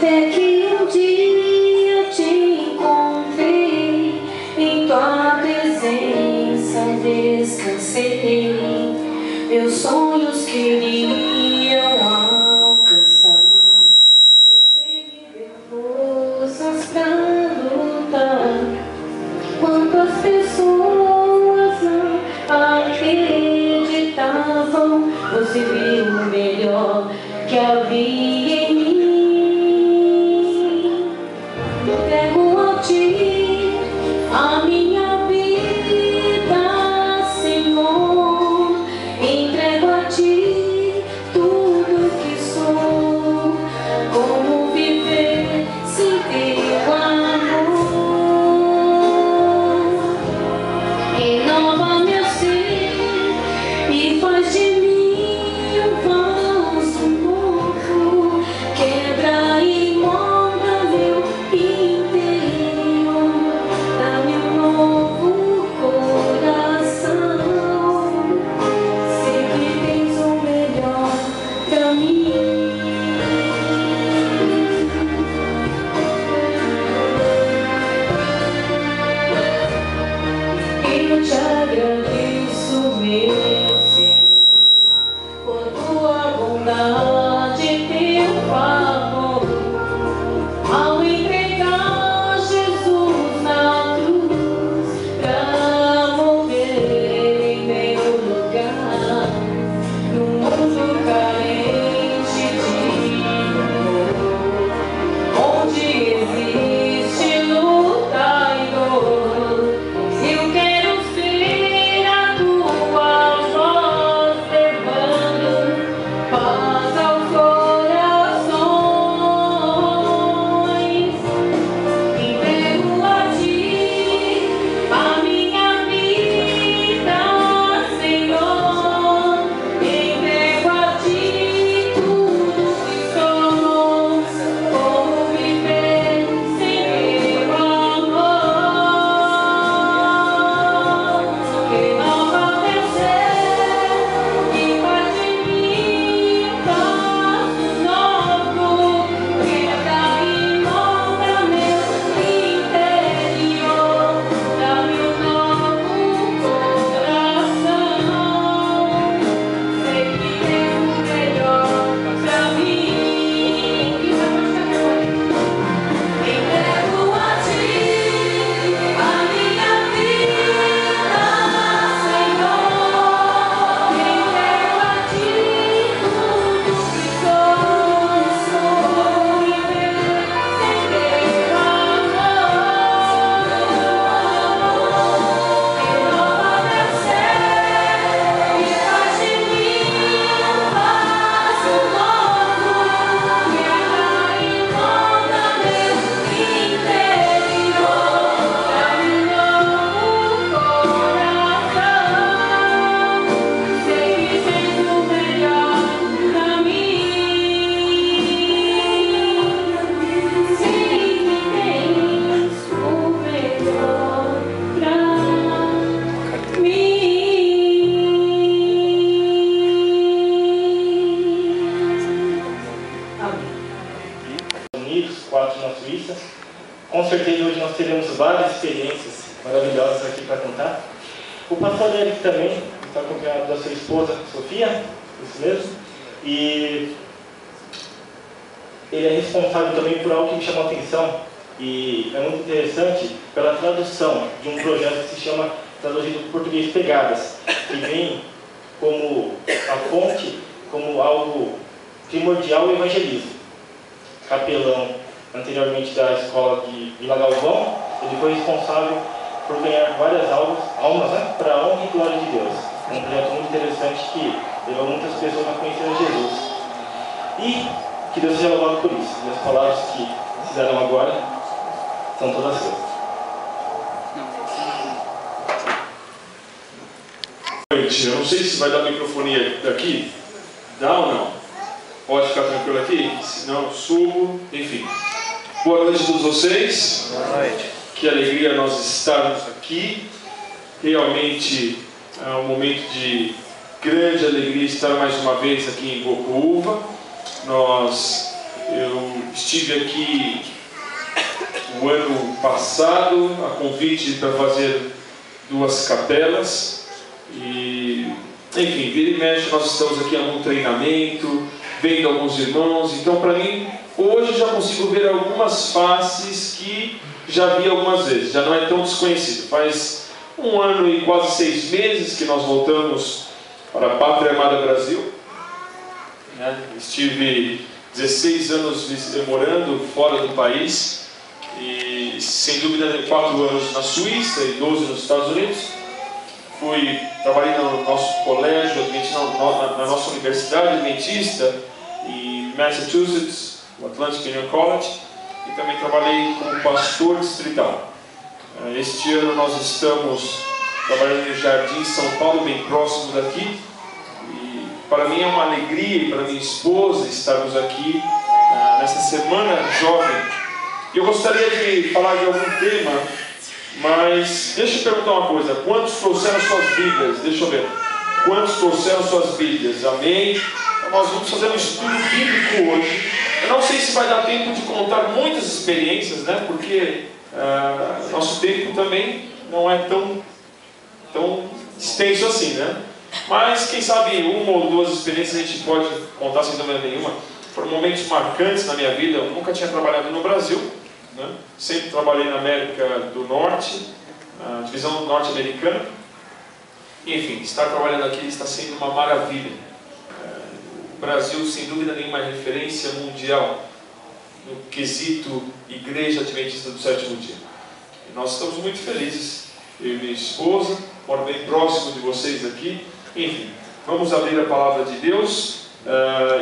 até que um dia eu te encontrei, em tua presença descansei, meus sonhos queriam alcançar. Você me deu forças pra lutar, quantas pessoas não acreditavam. Você viu o melhor que havia em mim. Entrego a ti a minha vida, Senhor. Entrego a ti tudo que sou. Como viver sem teu amor? Renova meu ser e faz de mim um vaso novo. Quebra e molda meu interior. Dá-me um novo coração. Sei que tens o melhor pra mim. Eu te agradeço, meu Senhor, por tua bondade e teu favor, ao entregar Jesus na cruz, pra morrer em meu lugar, num mundo carente de amor, onde existe luta e dor. Eu quero ser a tua voz, levando paz aos corações. Entrego a ti a minha vida, Senhor. Entrego a ti tudo que sou. Como viver sem teu amor? Renova meu ser e faz de mim um vaso novo. Quebra e molda meu interior. Dá-me um novo coração. Sei que tens o melhor pra mim. Entrego a ti a minha vida, Senhor. Entrego a ti tudo que sou. Como viver sem teu amor? Renova meu ser e faz de mim um vaso novo. Quebra e molda meu interior. Dá-me um novo coração. Sei que tens o melhor pra mim. Sei que tens o melhor pra mim. Amém. Unidos, 4 na Suíça. Com certeza hoje nós teremos várias experiências maravilhosas aqui para contar. O pastor Eric também está acompanhado da sua esposa Sofia, isso mesmo. E ele é responsável também por algo que me chamou a atenção e é muito interessante pela tradução de um projeto que se chama Traduzido para o Português Pegadas, que vem como a fonte, como algo primordial ao evangelismo. Capelão anteriormente da escola de Vila Galvão, ele foi responsável por ganhar várias almas, né, para a honra e glória de Deus. É um projeto muito interessante que levou muitas pessoas a conhecer Jesus. E que Deus seja louvado por isso. E as palavras que fizeram agora são todas suas. Eu não sei se vai dar microfonia daqui. Dá ou não? Pode ficar tranquilo aqui? Se não, subo. Enfim. Boa noite a todos vocês. Boa noite. Que alegria nós estarmos aqui. Realmente é um momento de grande alegria estar mais uma vez aqui em Bocoúva. Eu estive estive aqui o ano passado, a convite para fazer 2 capelas. E, enfim, vira e mexe, nós estamos aqui em algum treinamento, vendo alguns irmãos. Então, para mim, hoje já consigo ver algumas faces que já vi algumas vezes, já não é tão desconhecido. Faz 1 ano e quase 6 meses que nós voltamos para a Pátria Amada Brasil. Estive 16 anos morando fora do país e, sem dúvida, 4 anos na Suíça e 12 nos Estados Unidos. Trabalhei no nosso colégio, na nossa universidade adventista em Massachusetts, o Atlantic Union College, e também trabalhei como pastor distrital. Este ano nós estamos trabalhando no Jardim São Paulo, bem próximo daqui. E para mim é uma alegria, e para minha esposa, estarmos aqui nessa semana jovem. E eu gostaria de falar de algum tema, mas deixa eu perguntar uma coisa: quantos trouxeram suas Bíblias? Deixa eu ver. Quantos trouxeram suas Bíblias? Amém? Nós vamos fazer um estudo bíblico hoje. Eu não sei se vai dar tempo de contar muitas experiências, né? Porque nosso tempo também não é tão extenso assim, né? Mas quem sabe 1 ou 2 experiências a gente pode contar sem dúvida nenhuma. Foram momentos marcantes na minha vida. Eu nunca tinha trabalhado no Brasil, né? Sempre trabalhei na América do Norte, na divisão norte-americana. Enfim, estar trabalhando aqui está sendo uma maravilha. O Brasil, sem dúvida nenhuma, é referência mundial no quesito Igreja Adventista do Sétimo Dia. E nós estamos muito felizes, eu e minha esposa, moro bem próximo de vocês aqui. Enfim, vamos abrir a palavra de Deus.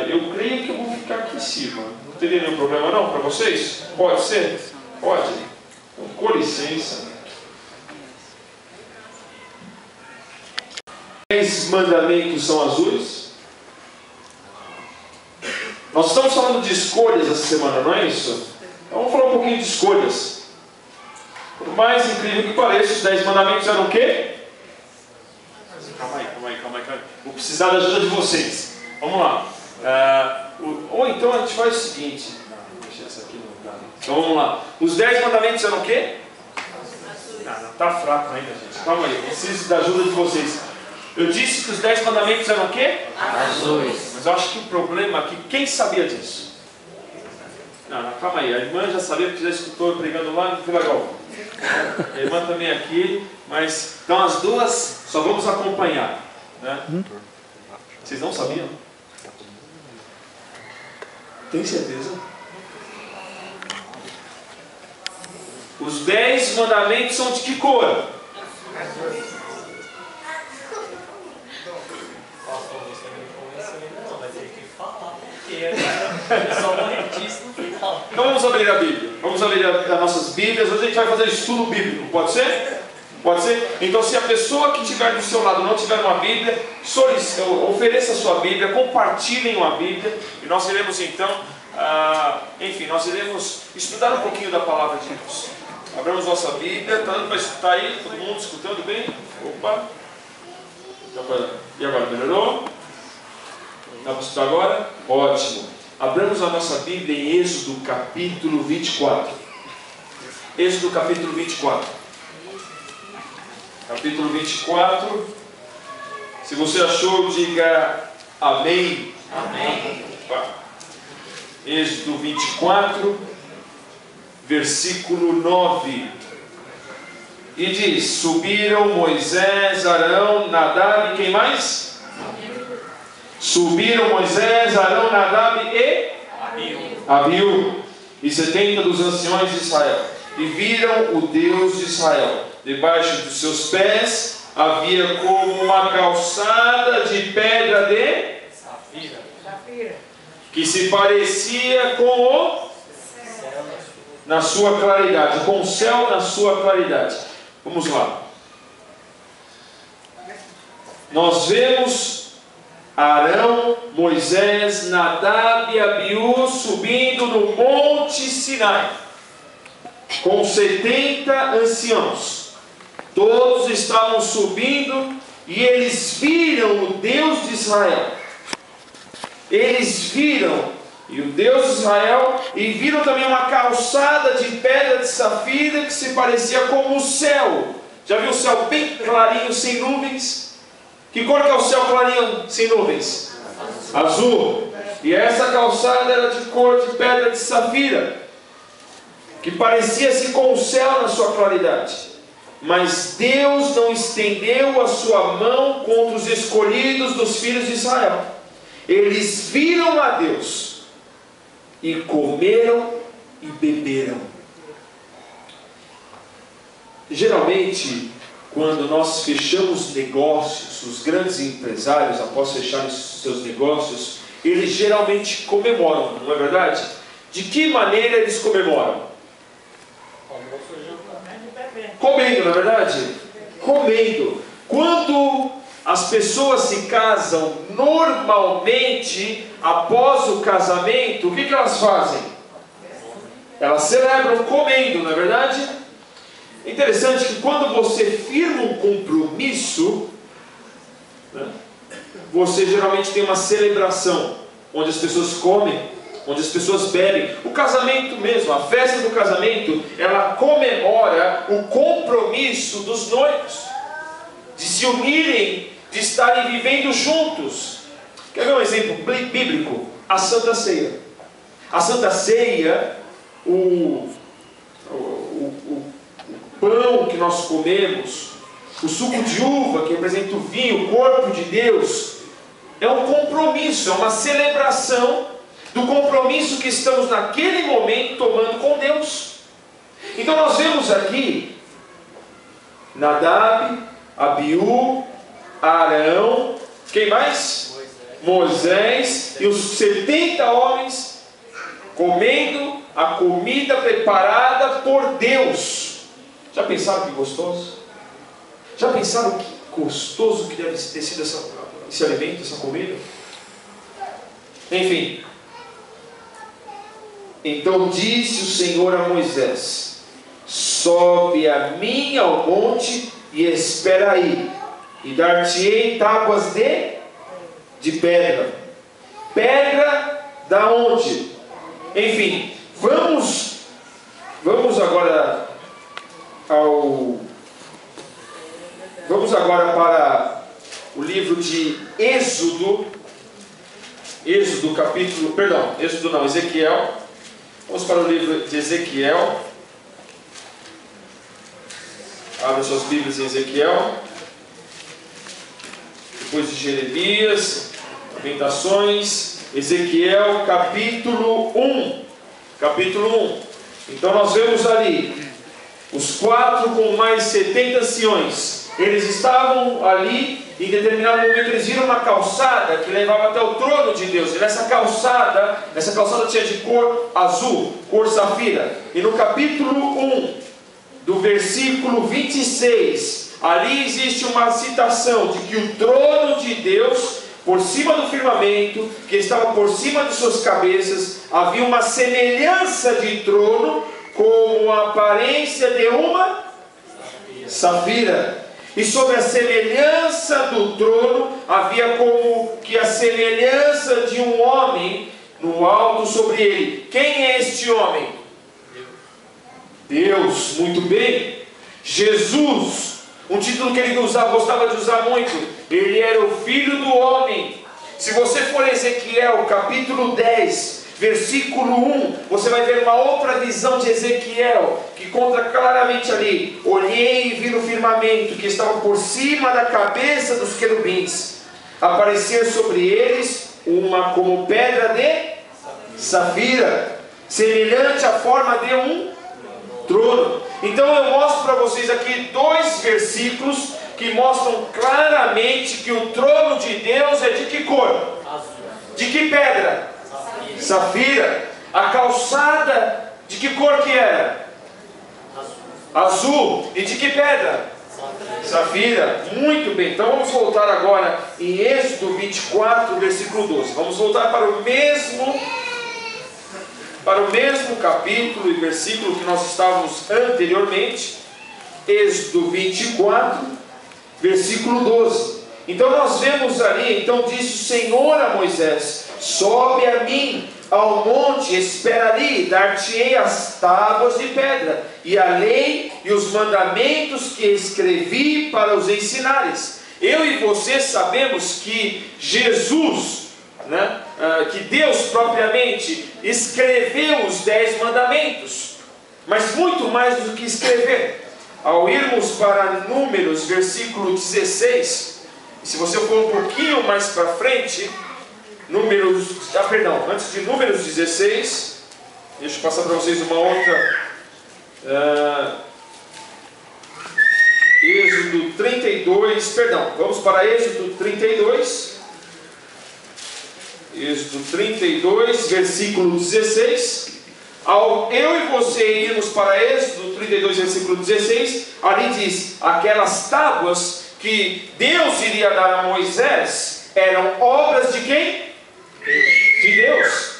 Eu creio que eu vou ficar aqui em cima. Não teria nenhum problema não para vocês? Pode ser? Pode? Então, com licença. 10 mandamentos são azuis. Nós estamos falando de escolhas essa semana, não é isso? Então vamos falar um pouquinho de escolhas. Por mais incrível que pareça, os 10 mandamentos eram o quê? Calma aí. Vou precisar da ajuda de vocês. Vamos lá. Ou então a gente faz o seguinte. Deixa essa aqui no lugar. Então vamos lá. Os 10 mandamentos eram o quê? Não, está fraco ainda, gente. Calma aí, preciso da ajuda de vocês. Eu disse que os 10 mandamentos eram o quê? Azuis. Mas eu acho que o problema aqui, quem sabia disso? Não, calma aí, a irmã já sabia, porque já escutou eu pregando lá no Vila Galvão. A irmã também aqui, mas então as duas só vamos acompanhar, né? Vocês não sabiam? Tem certeza? Os 10 mandamentos são de que cor? Então vamos abrir a Bíblia. Vamos abrir as nossas Bíblias. Hoje a gente vai fazer estudo bíblico. Pode ser? Pode ser? Então se a pessoa que estiver do seu lado não tiver uma Bíblia, ofereça a sua Bíblia, compartilhem uma Bíblia. E nós iremos então, nós iremos estudar um pouquinho da Palavra de Deus. Abramos nossa Bíblia. Está dando para escutar aí? Todo mundo escutando bem? Opa! E agora, melhorou? Dá para escutar agora? Ótimo. Abramos a nossa Bíblia em Êxodo capítulo 24. Êxodo capítulo 24. Capítulo 24. Se você achou, diga amém. Amém. Êxodo 24, versículo 9. E diz: subiram Moisés, Arão, Nadab e quem mais? Subiram Moisés, Arão, Nadab e Abiú, e 70 dos anciões de Israel, e viram o Deus de Israel. Debaixo dos seus pés havia como uma calçada de pedra de safira, que se parecia com o na sua claridade, com o céu na sua claridade. Vamos lá. Nós vemos Arão, Moisés, Nadab e Abiú subindo no Monte Sinai, com 70 anciãos. Todos estavam subindo e eles viram o Deus de Israel. Eles viram e o Deus de Israel, e viram também uma calçada de pedra de safira que se parecia como o céu. Já viu o céu bem clarinho, sem nuvens? Que cor que é o céu clarinho, sem nuvens? Azul. E essa calçada era de cor de pedra de safira, que parecia-se com o céu na sua claridade. Mas Deus não estendeu a sua mão contra os escolhidos dos filhos de Israel. Eles viram a Deus e comeram e beberam. Geralmente, quando nós fechamos negócios, os grandes empresários, após fecharem seus negócios, eles geralmente comemoram, não é verdade? De que maneira eles comemoram? Comendo, não é verdade? Comendo. Quando as pessoas se casam, normalmente, após o casamento, o que elas fazem? Elas celebram comendo, não é verdade? É interessante que quando você firma um compromisso, né, você geralmente tem uma celebração, onde as pessoas comem, onde as pessoas bebem. O casamento mesmo, a festa do casamento, ela comemora o compromisso dos noivos, de se unirem, de estarem vivendo juntos. Quer ver um exemplo bíblico? A Santa Ceia. A Santa Ceia, o pão que nós comemos, o suco de uva que representa o vinho, o corpo de Deus, é um compromisso, é uma celebração do compromisso que estamos naquele momento tomando com Deus. Então nós vemos aqui Nadab, Abiú, Arão, quem mais? Moisés e os 70 homens comendo a comida preparada por Deus. Já pensaram que gostoso? Já pensaram que gostoso que deve ter sido esse alimento, essa comida? Enfim. Então disse o Senhor a Moisés: sobe a mim ao monte e espera aí, e dar-te-ei tábuas de pedra. Pedra da onde? Enfim, vamos agora para o livro de Ezequiel. Vamos para o livro de Ezequiel. Abra suas Bíblias em Ezequiel. Depois de Jeremias, Lamentações, Ezequiel capítulo 1. Capítulo 1. Então nós vemos ali os 4 com mais 70 anciões. Eles estavam ali, em determinado momento eles viram uma calçada que levava até o trono de Deus. E nessa calçada tinha de cor azul, cor safira. E no capítulo 1, do versículo 26, ali existe uma citação de que o trono de Deus, por cima do firmamento, que estava por cima de suas cabeças, havia uma semelhança de trono, com a aparência de uma safira. E sobre a semelhança do trono, havia como que a semelhança de um homem no alto sobre ele. Quem é este homem? Deus, muito bem. Jesus, um título que ele gostava de usar muito. Ele era o Filho do Homem. Se você for Ezequiel, capítulo 10, versículo 1, você vai ver uma outra visão de Ezequiel, que conta claramente ali: olhei e vi no firmamento, que estava por cima da cabeça dos querubins, aparecer sobre eles uma como pedra de safira, semelhante à forma de um trono. Então eu mostro para vocês aqui 2 versículos que mostram claramente que o trono de Deus é de que cor? De que pedra? Safira. A calçada, de que cor que era? Azul. E de que pedra? Safira. Muito bem. Então vamos voltar agora em Êxodo 24, versículo 12. Vamos voltar para o mesmo capítulo e versículo que nós estávamos anteriormente. Êxodo 24, versículo 12. Então nós vemos ali: então disse o Senhor a Moisés: sobe a mim ao monte, espera ali, dar-te-ei as tábuas de pedra, e a lei e os mandamentos que escrevi para os ensinares. Eu e você sabemos que Jesus, que Deus propriamente escreveu os 10 mandamentos, mas muito mais do que escrever. Ao irmos para Números, versículo 16, se você for um pouquinho mais para frente, antes de Números 16, deixa eu passar para vocês uma outra, Êxodo 32, vamos para Êxodo 32, Êxodo 32, versículo 16. Ao eu e você irmos para Êxodo 32, versículo 16, ali diz: aquelas tábuas que Deus iria dar a Moisés eram obras de quem? De Deus.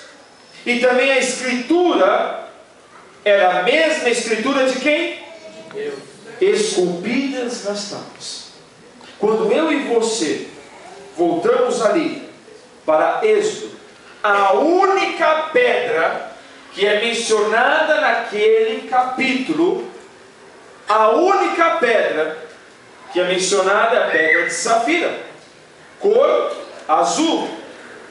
E também a escritura era a mesma escritura de quem? Deus. Esculpidas nas tábuas. Quando eu e você voltamos ali para Êxodo, a única pedra que é mencionada naquele capítulo, a única pedra que é mencionada é a pedra de safira, cor azul.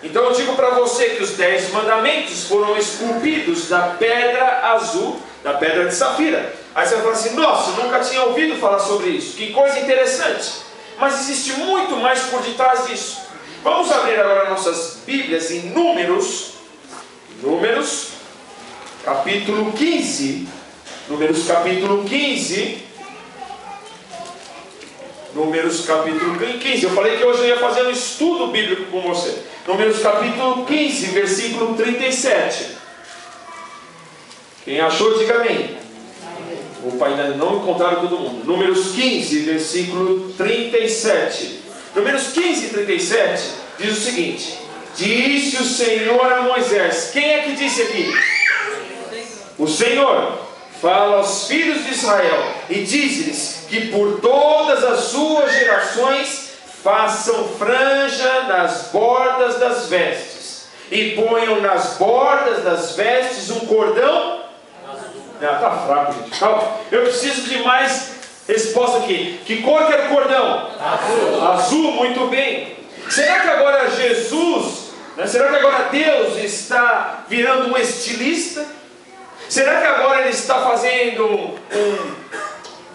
Então eu digo para você que os 10 mandamentos foram esculpidos da pedra azul, da pedra de safira. Aí você vai falar assim: nossa, eu nunca tinha ouvido falar sobre isso, que coisa interessante. Mas existe muito mais por detrás disso. Vamos abrir agora nossas Bíblias em Números capítulo 15. Números capítulo 15. Números capítulo 15. Eu falei que hoje eu ia fazer um estudo bíblico com você. Números capítulo 15, versículo 37. Quem achou, diga amém. Opa, ainda não encontraram todo mundo. Números 15, versículo 37. Números 15, 37 diz o seguinte: disse o Senhor a Moisés. Quem é que disse aqui? O Senhor fala aos filhos de Israel e diz-lhes que por todas as suas gerações façam franja nas bordas das vestes e ponham nas bordas das vestes um cordão. Está fraco, gente. Calma. Eu preciso de mais resposta aqui. Que cor que era o cordão? Azul. Azul, muito bem. Será que agora Jesus, será que agora Deus está virando um estilista? Será que agora Ele está fazendo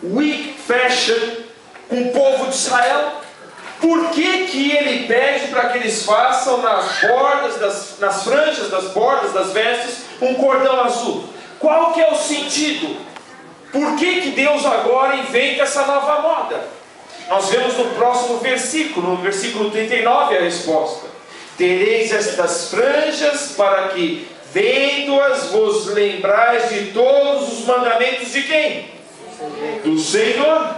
um week fashion com o povo de Israel? Por que Ele pede para que eles façam nas franjas das bordas das vestes um cordão azul? Qual que é o sentido? Por que Deus agora inventa essa nova moda? Nós vemos no próximo versículo, no versículo 39, a resposta. Tereis estas franjas para que, vendo-as, vos lembrais de todos os mandamentos de quem? Do Senhor,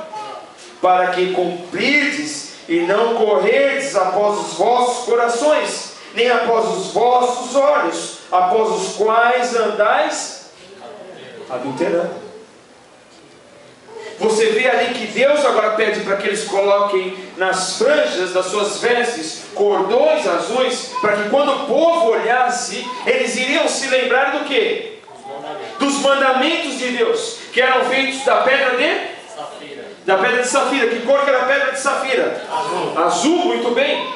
para que cumprirdes e não correrdes após os vossos corações, nem após os vossos olhos, após os quais andais adulterando. Você vê ali que Deus agora pede para que eles coloquem nas franjas das suas vestes cordões azuis, para que quando o povo olhasse, eles iriam se lembrar do quê? Dos mandamentos de Deus, que eram feitos da pedra de safira. Da pedra de safira. Que cor que era a pedra de safira? Azul. Azul, muito bem.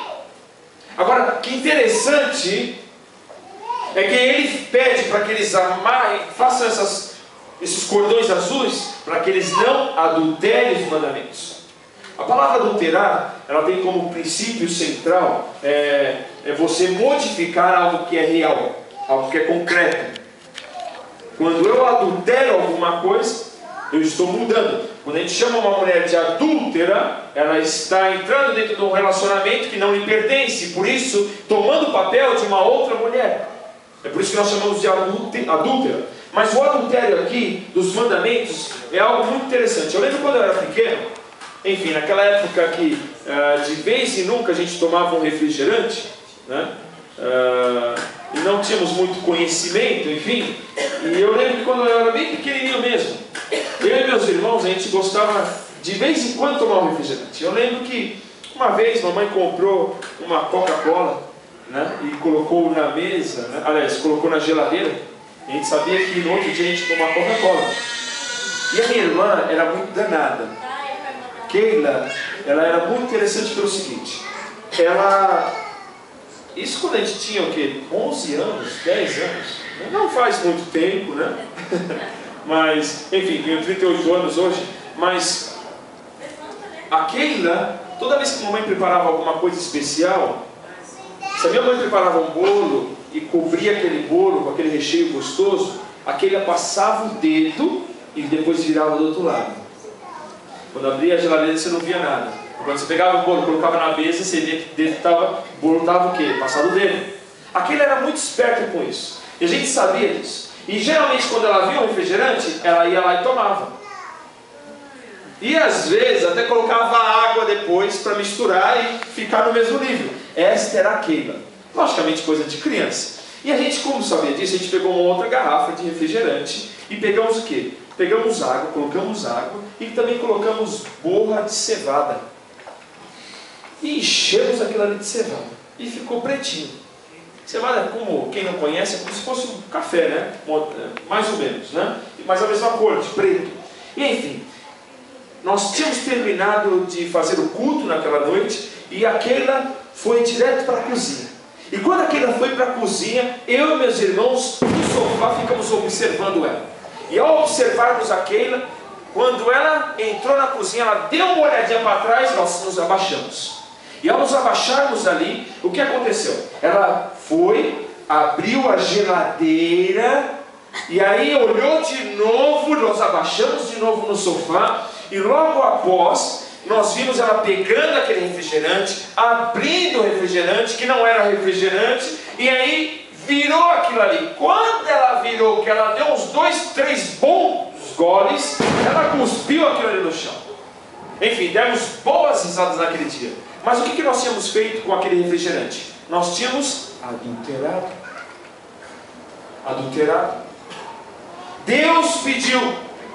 Agora, que interessante é que ele pede para que eles façam esses cordões azuis, para que eles não adulterem os mandamentos. A palavra adulterar, ela tem como princípio central você modificar algo que é real, algo que é concreto. Quando eu adultero alguma coisa, eu estou mudando. Quando a gente chama uma mulher de adúltera, ela está entrando dentro de um relacionamento que não lhe pertence, por isso tomando o papel de uma outra mulher. É por isso que nós chamamos de adúltera. Mas o adultério aqui, dos mandamentos, é algo muito interessante. Eu lembro quando eu era pequeno, enfim, naquela época que de vez em nunca a gente tomava um refrigerante, e não tínhamos muito conhecimento, enfim. E eu lembro que quando eu era bem pequenininho mesmo, eu e meus irmãos, a gente gostava de vez em quando tomar um refrigerante. Eu lembro que uma vez mamãe comprou uma Coca-Cola, né? E colocou na mesa, né? Aliás, colocou na geladeira. A gente sabia que no outro dia a gente tomava Coca-Cola. E a minha irmã era muito danada. Keila, ela era muito interessante pelo seguinte. Isso quando a gente tinha o quê? 11 anos, 10 anos. Não faz muito tempo, né? Mas, enfim, tenho 38 anos hoje. Mas a Keila, toda vez que a mamãe preparava alguma coisa especial, se a minha mãe preparava um bolo e cobria aquele bolo com aquele recheio gostoso, a Keila passava o dedo e depois virava do outro lado. Quando abria a geladeira você não via nada. Quando você pegava o bolo e colocava na mesa, você via que o bolo estava o quê? Passado o dedo. A Keila era muito esperta com isso. E a gente sabia disso. E geralmente quando ela via um refrigerante, ela ia lá e tomava. E às vezes até colocava água depois para misturar e ficar no mesmo nível. Esta era a Keila. Logicamente coisa de criança. E a gente, como sabia disso, a gente pegou uma outra garrafa de refrigerante e pegamos o quê? Pegamos água, colocamos água e também colocamos borra de cevada. E enchemos aquilo ali de cevada. E ficou pretinho. Cevada, como quem não conhece, é como se fosse um café, né? Mais ou menos, né? Mas a mesma cor, de preto. E enfim, nós tínhamos terminado de fazer o culto naquela noite e a Keila foi direto para a cozinha. E quando a Keila foi para a cozinha, eu e meus irmãos no sofá ficamos observando ela. E ao observarmos a Keila, quando ela entrou na cozinha, ela deu uma olhadinha para trás, nós nos abaixamos. E ao nos abaixarmos ali, o que aconteceu? Ela foi, abriu a geladeira, e aí olhou de novo, nós abaixamos de novo no sofá, e logo após, nós vimos ela pegando aquele refrigerante, abrindo o refrigerante, que não era refrigerante, e aí virou aquilo ali. Quando ela virou, que ela deu uns 2, 3 bons goles, ela cuspiu aquilo ali no chão. Enfim, demos boas risadas naquele dia. Mas o que nós tínhamos feito com aquele refrigerante? Nós tínhamos adulterado. Adulterado. Deus pediu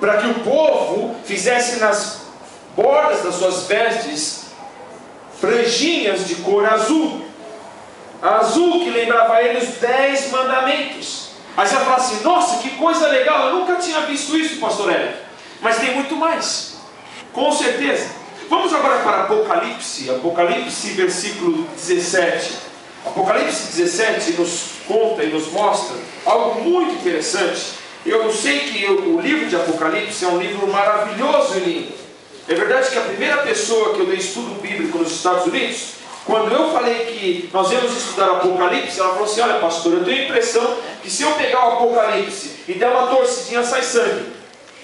para que o povo fizesse nas bordas das suas vestes franjinhas de cor azul. Azul que lembrava a ele os 10 mandamentos. Aí você vai falar assim, nossa, que coisa legal, eu nunca tinha visto isso, pastor Hélio. Mas tem muito mais, com certeza. Vamos agora para Apocalipse, Apocalipse versículo 17. Apocalipse 17 nos conta e nos mostra algo muito interessante. Eu sei que o livro de Apocalipse é um livro maravilhoso e lindo. É verdade que a primeira pessoa que eu dei estudo bíblico nos Estados Unidos, quando eu falei que nós íamos estudar Apocalipse, ela falou assim, olha pastor, eu tenho a impressão que se eu pegar o Apocalipse e der uma torcidinha sai sangue,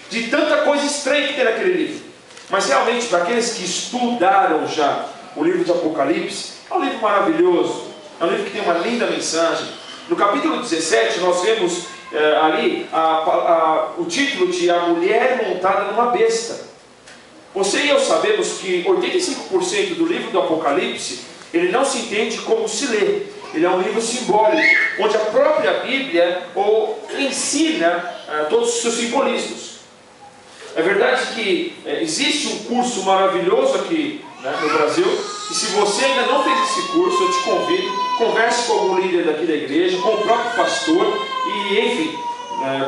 de tanta coisa estranha que tem naquele livro. Mas realmente, para aqueles que estudaram já o livro de Apocalipse, é um livro maravilhoso, é um livro que tem uma linda mensagem. No capítulo 17 nós vemos ali o título de A Mulher Montada numa Besta. Você e eu sabemos que 85% do livro do Apocalipse, ele não se entende como se lê. Ele é um livro simbólico, onde a própria Bíblia ensina todos os seus simbolismos. É verdade que existe um curso maravilhoso aqui, né, no Brasil, e se você ainda não fez esse curso, eu te convido, converse com algum líder daqui da igreja, com o próprio pastor, e enfim,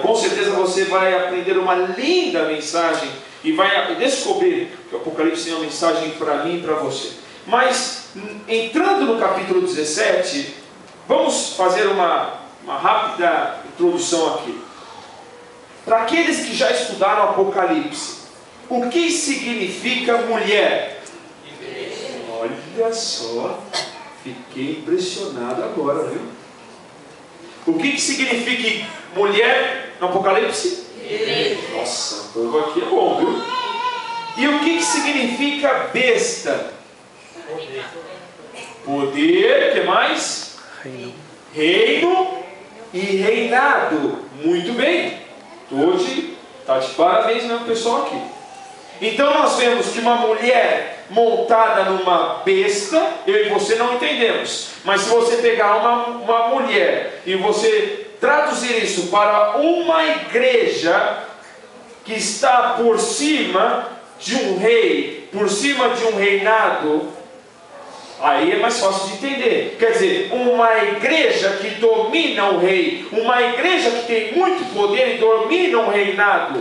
com certeza você vai aprender uma linda mensagem, e vai descobrir que o Apocalipse tem uma mensagem para mim e para você. Mas, entrando no capítulo 17, vamos fazer uma rápida introdução aqui. Para aqueles que já estudaram Apocalipse, o que significa mulher? Olha só, fiquei impressionado agora, viu? O que significa mulher no Apocalipse? Nossa, o povo aqui é bom, viu? E o que significa besta? Poder, o que mais? Reino e reinado. Muito bem. Hoje está de parabéns mesmo pessoal aqui. Então nós vemos que uma mulher montada numa besta, eu e você não entendemos. Mas se você pegar uma mulher e você traduzir isso para uma igreja que está por cima de um rei, por cima de um reinado, Aí é mais fácil de entender. Quer dizer, uma igreja que domina o rei, uma igreja que tem muito poder e domina um reinado,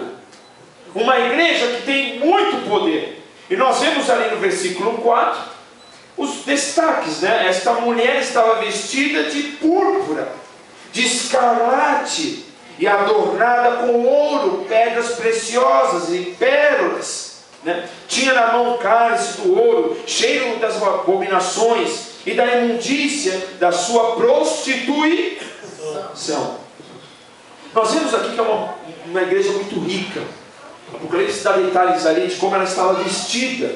uma igreja que tem muito poder. E nós vemos ali no versículo 4 os destaques, né? Esta mulher estava vestida de púrpura, de escarlate, e adornada com ouro, pedras preciosas e pérolas, né? Tinha na mão cálice do ouro, cheio das abominações e da imundícia da sua prostituição. Nós vemos aqui que é uma igreja muito rica. Apocalipse dá detalhes ali de como ela estava vestida.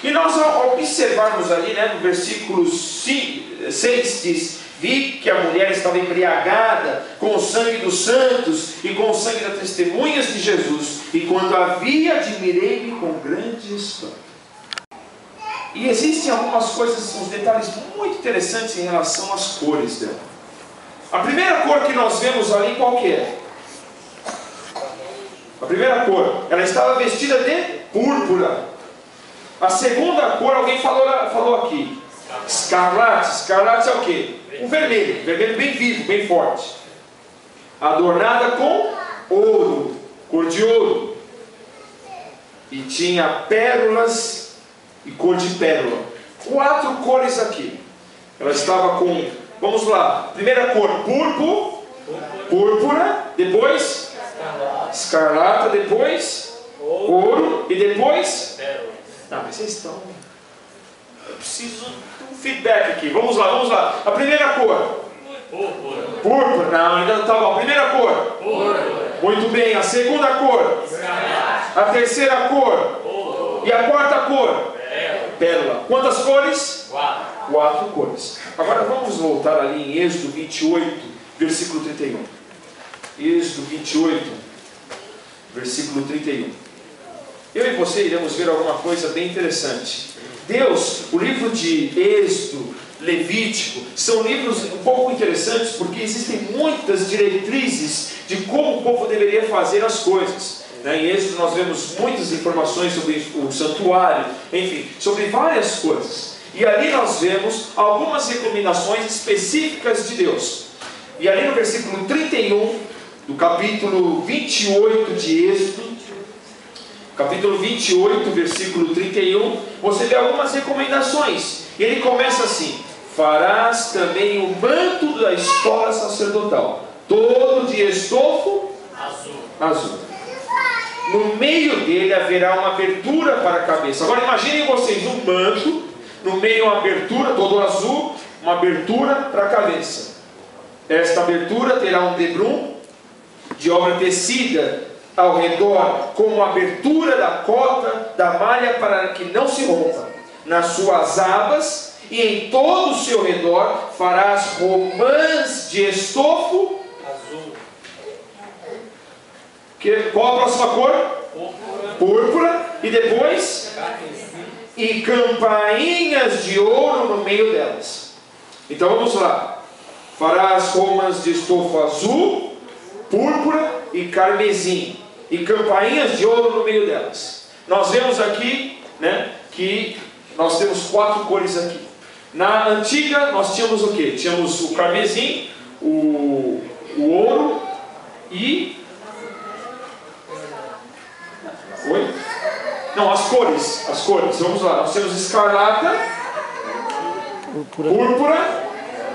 E nós, ao observarmos ali, né, no versículo 6 diz: vi que a mulher estava embriagada com o sangue dos santos e com o sangue das testemunhas de Jesus, e quando a vi, admirei-me com grande espanto. E existem algumas coisas, uns detalhes muito interessantes em relação às cores dela. A primeira cor que nós vemos ali, qual que é? A primeira cor, ela estava vestida de púrpura. A segunda cor, alguém falou aqui, escarlate. Escarlate é o quê? O vermelho, vermelho bem vivo, bem forte. Adornada com ouro, cor de ouro. E tinha pérolas e cor de pérola. 4 cores aqui. Ela estava com, vamos lá, primeira cor, púrpura, depois escarlata, depois ouro e depois pérola. Não, mas vocês estão... Eu preciso de um feedback aqui. Vamos lá. A primeira cor. Púrpura. Não, ainda não está bom. A primeira cor. Púrpura. Muito bem. A segunda cor. Escarlate. A terceira cor. E a quarta cor. Pérola. Quantas cores? 4 cores. Agora vamos voltar ali em Êxodo 28, versículo 31. Êxodo 28, versículo 31. Eu e você iremos ver alguma coisa bem interessante. Deus, o livro de Êxodo, Levítico, são livros um pouco interessantes porque existem muitas diretrizes de como o povo deveria fazer as coisas. Em Êxodo nós vemos muitas informações sobre o santuário, enfim, sobre várias coisas. E ali nós vemos algumas recomendações específicas de Deus. E ali no versículo 31, do capítulo 28 de Êxodo, capítulo 28, versículo 31, você vê algumas recomendações. E ele começa assim: farás também o manto da estola sacerdotal, todo de estofo azul. No meio dele haverá uma abertura para a cabeça. Agora imaginem vocês um manto, no meio uma abertura, todo azul, uma abertura para a cabeça. Esta abertura terá um debrum de obra tecida ao redor, como a abertura da cota da malha, para que não se rompa. Nas suas abas e em todo o seu redor farás romãs de estofo azul. Qual a próxima cor? Púrpura. E depois? E campainhas de ouro no meio delas. Então vamos lá. Farás romãs de estofo azul, púrpura e carmesim, e campainhas de ouro no meio delas. Nós vemos aqui, né, que nós temos 4 cores aqui. Na antiga nós tínhamos o que? Tínhamos o carmesim, o ouro e... Oi? Não, as cores. Vamos lá. Nós temos escarlata, púrpura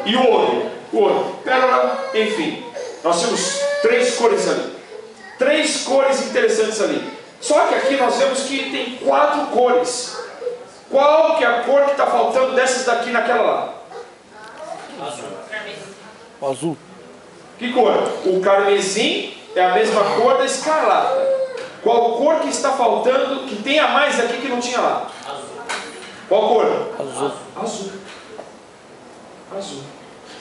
e o ouro. Pérola, enfim. Nós temos 3 cores ali. 3 cores interessantes ali. Só que aqui nós vemos que tem 4 cores. Qual que é a cor que está faltando dessas daqui naquela lá? Azul. Que cor? O carmesim é a mesma cor da escarlata. Qual cor que está faltando, que tem a mais aqui que não tinha lá? Azul. Qual cor? Azul.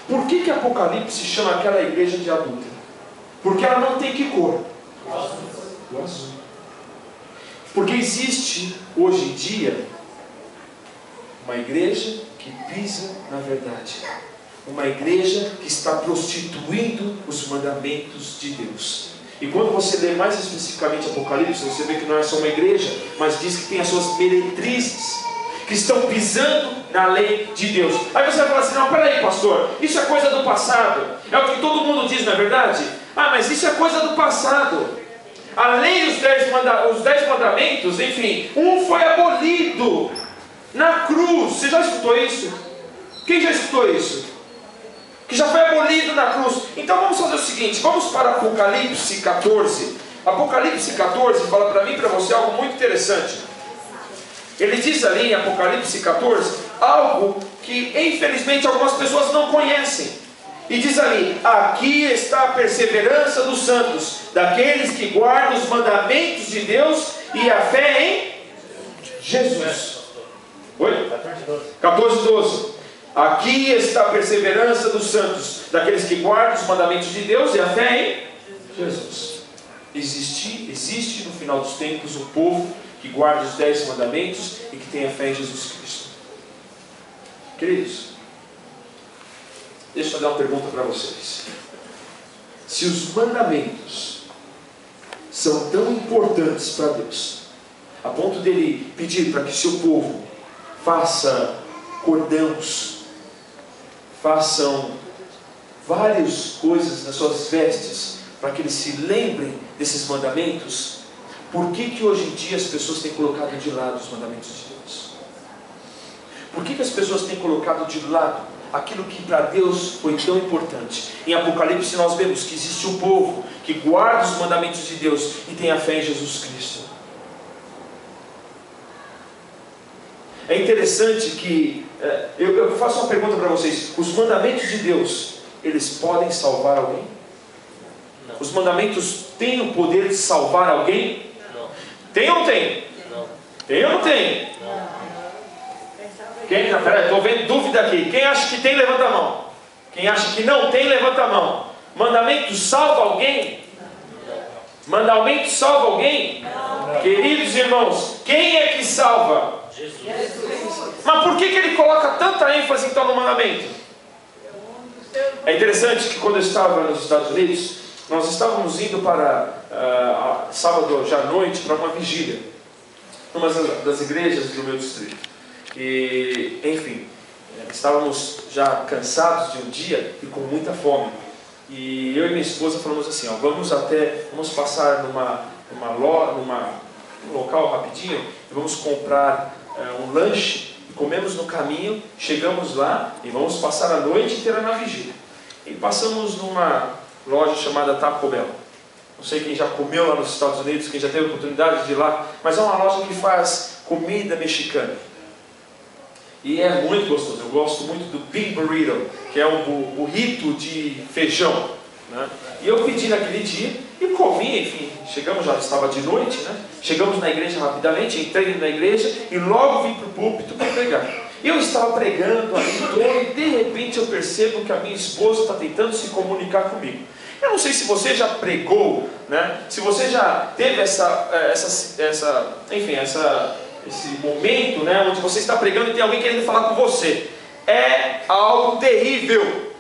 Por que Apocalipse chama aquela igreja de adúltera? Porque ela não tem que cor? O azul. Porque existe hoje em dia uma igreja que pisa na verdade, uma igreja que está prostituindo os mandamentos de Deus. E quando você lê mais especificamente Apocalipse, você vê que não é só uma igreja, mas diz que tem as suas meretrizes. que estão pisando na lei de Deus. Aí você vai falar assim, não, peraí pastor, isso é coisa do passado. É o que todo mundo diz, não é verdade? Ah, mas isso é coisa do passado. A lei e os 10 mandamentos, enfim, um foi abolido na cruz. Você já escutou isso? Quem já escutou isso? Que já foi abolido na cruz. Então vamos fazer o seguinte, vamos para Apocalipse 14. Apocalipse 14 fala para mim e para você algo muito interessante. Ele diz ali em Apocalipse 14 algo que infelizmente algumas pessoas não conhecem. E diz ali, aqui está a perseverança dos santos, daqueles que guardam os mandamentos de Deus e a fé em Jesus. Oi? 14:12. Aqui está a perseverança dos santos, daqueles que guardam os mandamentos de Deus e a fé em Jesus. Existe no final dos tempos um povo que guarda os 10 mandamentos e que tem a fé em Jesus Cristo. Queridos, deixa eu dar uma pergunta para vocês. Se os mandamentos são tão importantes para Deus, a ponto dele pedir para que seu povo faça cordões, façam várias coisas nas suas vestes, para que eles se lembrem desses mandamentos, por que hoje em dia as pessoas têm colocado de lado os mandamentos de Deus? Por que as pessoas têm colocado de lado aquilo que para Deus foi tão importante? Em Apocalipse nós vemos que existe um povo que guarda os mandamentos de Deus e tem a fé em Jesus Cristo. É interessante que eu faço uma pergunta para vocês. Os mandamentos de Deus, eles podem salvar alguém? Não. Os mandamentos têm o poder de salvar alguém? Não. Tem ou não tem? Não. Tem ou não tem? Quem? Peraí, estou vendo dúvida aqui. Quem acha que tem, levanta a mão. Quem acha que não tem, levanta a mão. Mandamento salva alguém? Mandamento salva alguém? Não. Queridos irmãos, quem é que salva? Jesus. Mas por que ele coloca tanta ênfase então no mandamento? É interessante que quando eu estava nos Estados Unidos, nós estávamos indo para sábado já à noite para uma vigília, numa das igrejas do meu distrito. E, enfim, estávamos já cansados de um dia e com muita fome. E eu e minha esposa falamos assim, ó, vamos passar num local rapidinho e vamos comprar um lanche, e comemos no caminho, chegamos lá e vamos passar a noite inteira na vigília. E passamos numa loja chamada Taco Bell. Não sei quem já comeu lá nos Estados Unidos, quem já teve a oportunidade de ir lá, mas é uma loja que faz comida mexicana. E é muito gostoso. Eu gosto muito do Bean Burrito, que é um burrito de feijão, né? E eu pedi naquele dia e comi, enfim, chegamos, já estava de noite, né? Chegamos na igreja rapidamente, entrei na igreja e logo vim para o púlpito para pregar. Eu estava pregando ali e de repente eu percebo que a minha esposa está tentando se comunicar comigo. Eu não sei se você já pregou, né? Se você já teve esse momento, né, onde você está pregando e tem alguém querendo falar com você. É algo terrível.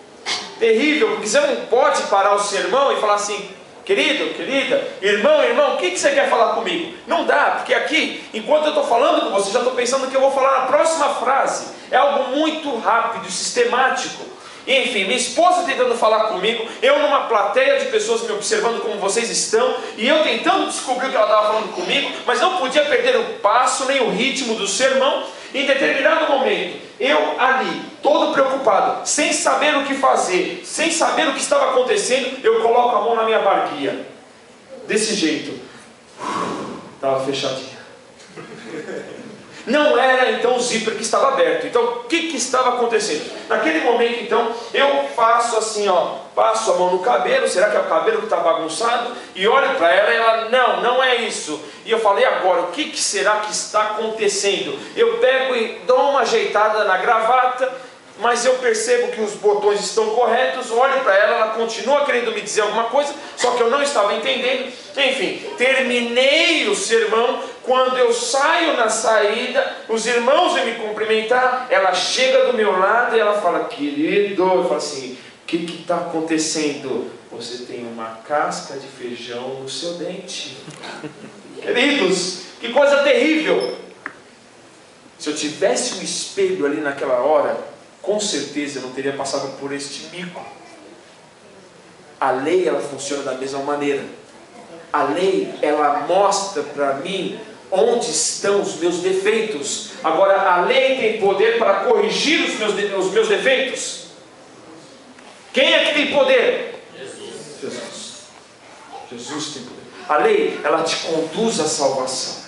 Terrível, porque você não pode parar o sermão e falar assim, querido, querida, irmão, o que você quer falar comigo? Não dá, porque aqui, enquanto eu estou falando com você, já estou pensando que eu vou falar na próxima frase. É algo muito rápido, sistemático. Enfim, minha esposa tentando falar comigo, eu numa plateia de pessoas me observando como vocês estão, e eu tentando descobrir o que ela estava falando comigo, mas não podia perder o passo, nem o ritmo do sermão. Em determinado momento, eu ali, todo preocupado, sem saber o que fazer, sem saber o que estava acontecendo, eu coloco a mão na minha barguia, desse jeito, estava fechadinha. Não era então o zíper que estava aberto. Então o que estava acontecendo? Naquele momento então eu faço assim, ó, passo a mão no cabelo. Será que é o cabelo que está bagunçado? E olho para ela e ela, não é isso. E eu falei, agora, o que será que está acontecendo? Eu pego e dou uma ajeitada na gravata, mas eu percebo que os botões estão corretos. Olho para ela, ela continua querendo me dizer alguma coisa, só que eu não estava entendendo. Enfim, terminei o sermão. Quando eu saio na saída, os irmãos vêm me cumprimentar, ela chega do meu lado e ela fala, querido, eu falo assim, o que está acontecendo? Você tem uma casca de feijão no seu dente. Queridos, que coisa terrível. Se eu tivesse um espelho ali naquela hora, com certeza eu não teria passado por este mico. A lei, ela funciona da mesma maneira. A lei, ela mostra para mim onde estão os meus defeitos. Agora, a lei tem poder para corrigir os meus defeitos. Quem é que tem poder? Jesus. Jesus tem poder. A lei, ela te conduz à salvação.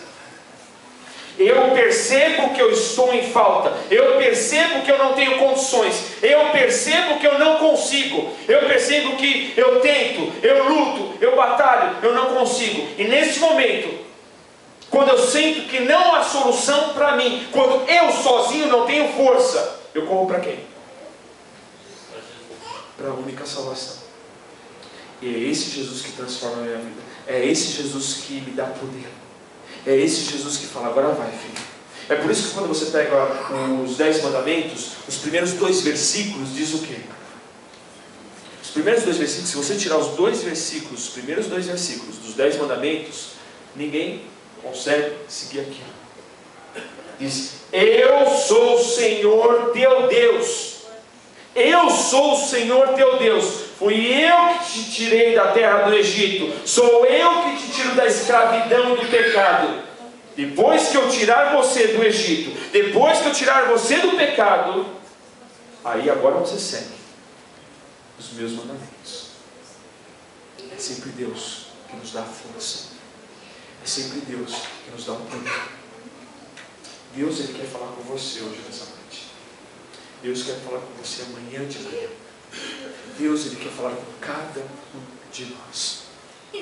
Eu percebo que eu estou em falta. Eu percebo que eu não tenho condições. Eu percebo que eu não consigo. Eu percebo que eu tento, eu luto, eu batalho, eu não consigo. E nesse momento, quando eu sinto que não há solução para mim, quando eu sozinho não tenho força, eu corro para quem? Para a única salvação. E é esse Jesus que transforma a minha vida. É esse Jesus que me dá poder. É esse Jesus que fala, agora vai, filho. É por isso que quando você pega os 10 mandamentos, os primeiros 2 versículos diz o quê? Os primeiros 2 versículos, se você tirar os 2 versículos, os primeiros 2 versículos dos 10 mandamentos, ninguém consegue seguir aquilo. Diz, eu sou o Senhor teu Deus. Eu sou o Senhor teu Deus. Fui eu que te tirei da terra do Egito. Sou eu que te tiro da escravidão e do pecado. Depois que eu tirar você do Egito, depois que eu tirar você do pecado, aí agora você segue os meus mandamentos. É sempre Deus que nos dá a força. É sempre Deus que nos dá o poder. Deus, Ele quer falar com você hoje nessa noite. Deus quer falar com você amanhã de manhã. Deus, Ele quer falar com cada um de nós. O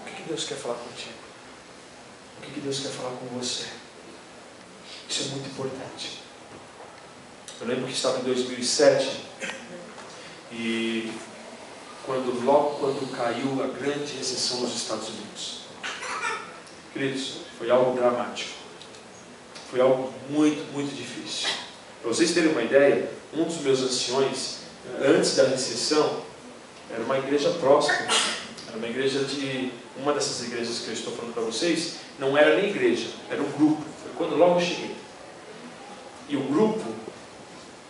que Deus quer falar contigo? O que Deus quer falar com você? Isso é muito importante. Eu lembro que estava em 2007 e logo quando caiu a grande recessão nos Estados Unidos. Queridos, foi algo dramático. Foi algo muito, muito difícil. Para vocês terem uma ideia, um dos meus anciões, antes da recessão, era uma igreja próxima. Era uma igreja de... Uma dessas igrejas que eu estou falando para vocês, não era nem igreja, era um grupo. Foi quando logo eu cheguei. E o grupo,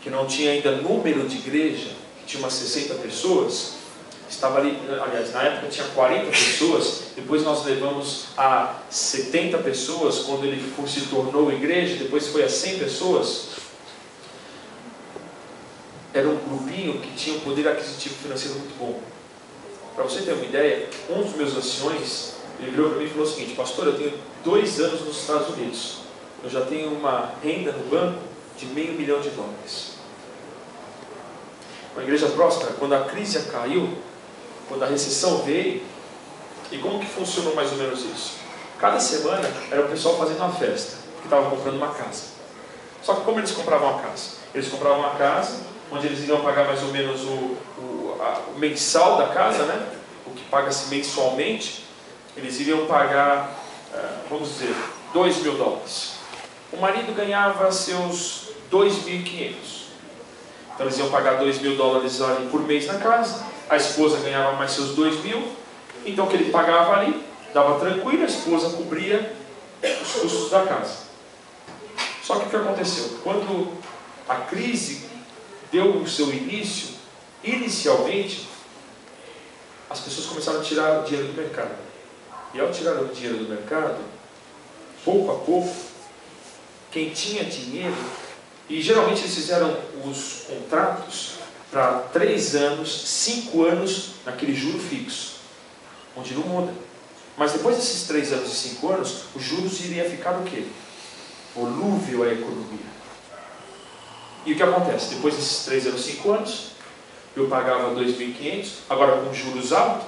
que não tinha ainda número de igreja, que tinha umas 60 pessoas, estava ali, aliás, na época tinha 40 pessoas, depois nós levamos a 70 pessoas, quando ele se tornou igreja, depois foi a 100 pessoas. Era um grupinho que tinha um poder aquisitivo financeiro muito bom. Para você ter uma ideia, um dos meus anciões, ele virou para mim e falou o seguinte: pastor, eu tenho 2 anos nos Estados Unidos, eu já tenho uma renda no banco de $500 milhão. Uma igreja próspera, quando a crise caiu, quando a recessão veio, e como que funcionou mais ou menos isso? Cada semana era o pessoal fazendo uma festa, que estava comprando uma casa. Só que como eles compravam uma casa? Eles compravam uma casa, onde eles iriam pagar mais ou menos o mensal da casa, né? O que paga-se mensalmente. Eles iriam pagar, vamos dizer, $2.000. O marido ganhava seus 2.500. Então eles iam pagar $2.000 ali por mês na casa. A esposa ganhava mais seus 2.000. Então o que ele pagava ali, dava tranquilo, a esposa cobria os custos da casa. Só que o que aconteceu? Quando a crise deu o seu início, inicialmente, as pessoas começaram a tirar o dinheiro do mercado. E ao tirar o dinheiro do mercado, pouco a pouco, quem tinha dinheiro, e geralmente eles fizeram os contratos para 3 anos, 5 anos, naquele juro fixo, onde não muda. Mas depois desses 3 anos e 5 anos, os juros iriam ficar o quê? Volúvel à economia. E o que acontece? Depois desses 3 anos, 5 anos, eu pagava 2.500, agora com juros altos,